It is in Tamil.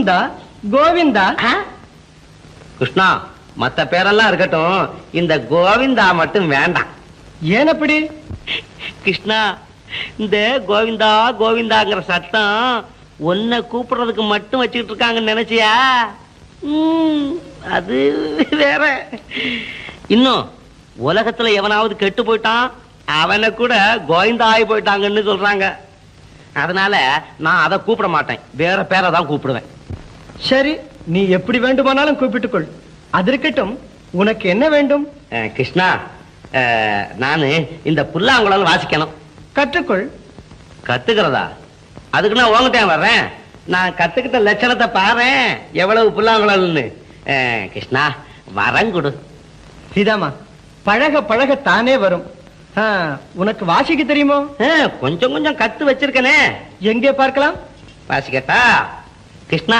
கோவிந்தா கோவிந்தா. கிருஷ்ணா, மத்த பேரெல்லாம் இருக்கட்டும், இந்த கோவிந்தா மட்டும் வேண்டாம். ஏன் அப்படி? கிருஷ்ணா, இந்த கோவிந்தா கோவிந்தாங்கிற சத்தம் உன்னை கூப்பிடுறதுக்கு மட்டும் வச்சுக்கிட்டு இருக்காங்கன்னு நினைச்சியா? அது வேற. இன்னும் உலகத்துல எவனாவது கெட்டு போயிட்டான், அவனை கூட கோவிந்தா ஆகி போயிட்டாங்கன்னு சொல்றாங்க. அதனால நான் அதை கூப்பிட மாட்டேன், வேற பேரை தான் கூப்பிடுவேன். சரி, நீ எப்படி வேண்டுமானாலும் கூப்பிட்டுக்கொள். அது இருக்கட்டும், உனக்கு என்ன வேண்டும்? கிருஷ்ணா, நானு இந்த புல்லாங்குழல் வாசிக்கணும். கற்றுக்கொள். கத்துக்கிறதா? அதுக்கு நான் உங்ககிட்ட வர்றேன். நான் கத்துக்கிட்ட லட்சணத்தை பாறேன், எவ்வளவு புல்லாங்குழல்னு. கிருஷ்ணா, வரங்குடு. சீதாமா, பழக பழக தானே வரும். உனக்கு வாசிக்க தெரியுமோ? கொஞ்சம் கொஞ்சம் கத்து வச்சிருக்கனே. எங்கே பார்க்கலாம்? வாசிக்கட்டா? கிருஷ்ணா,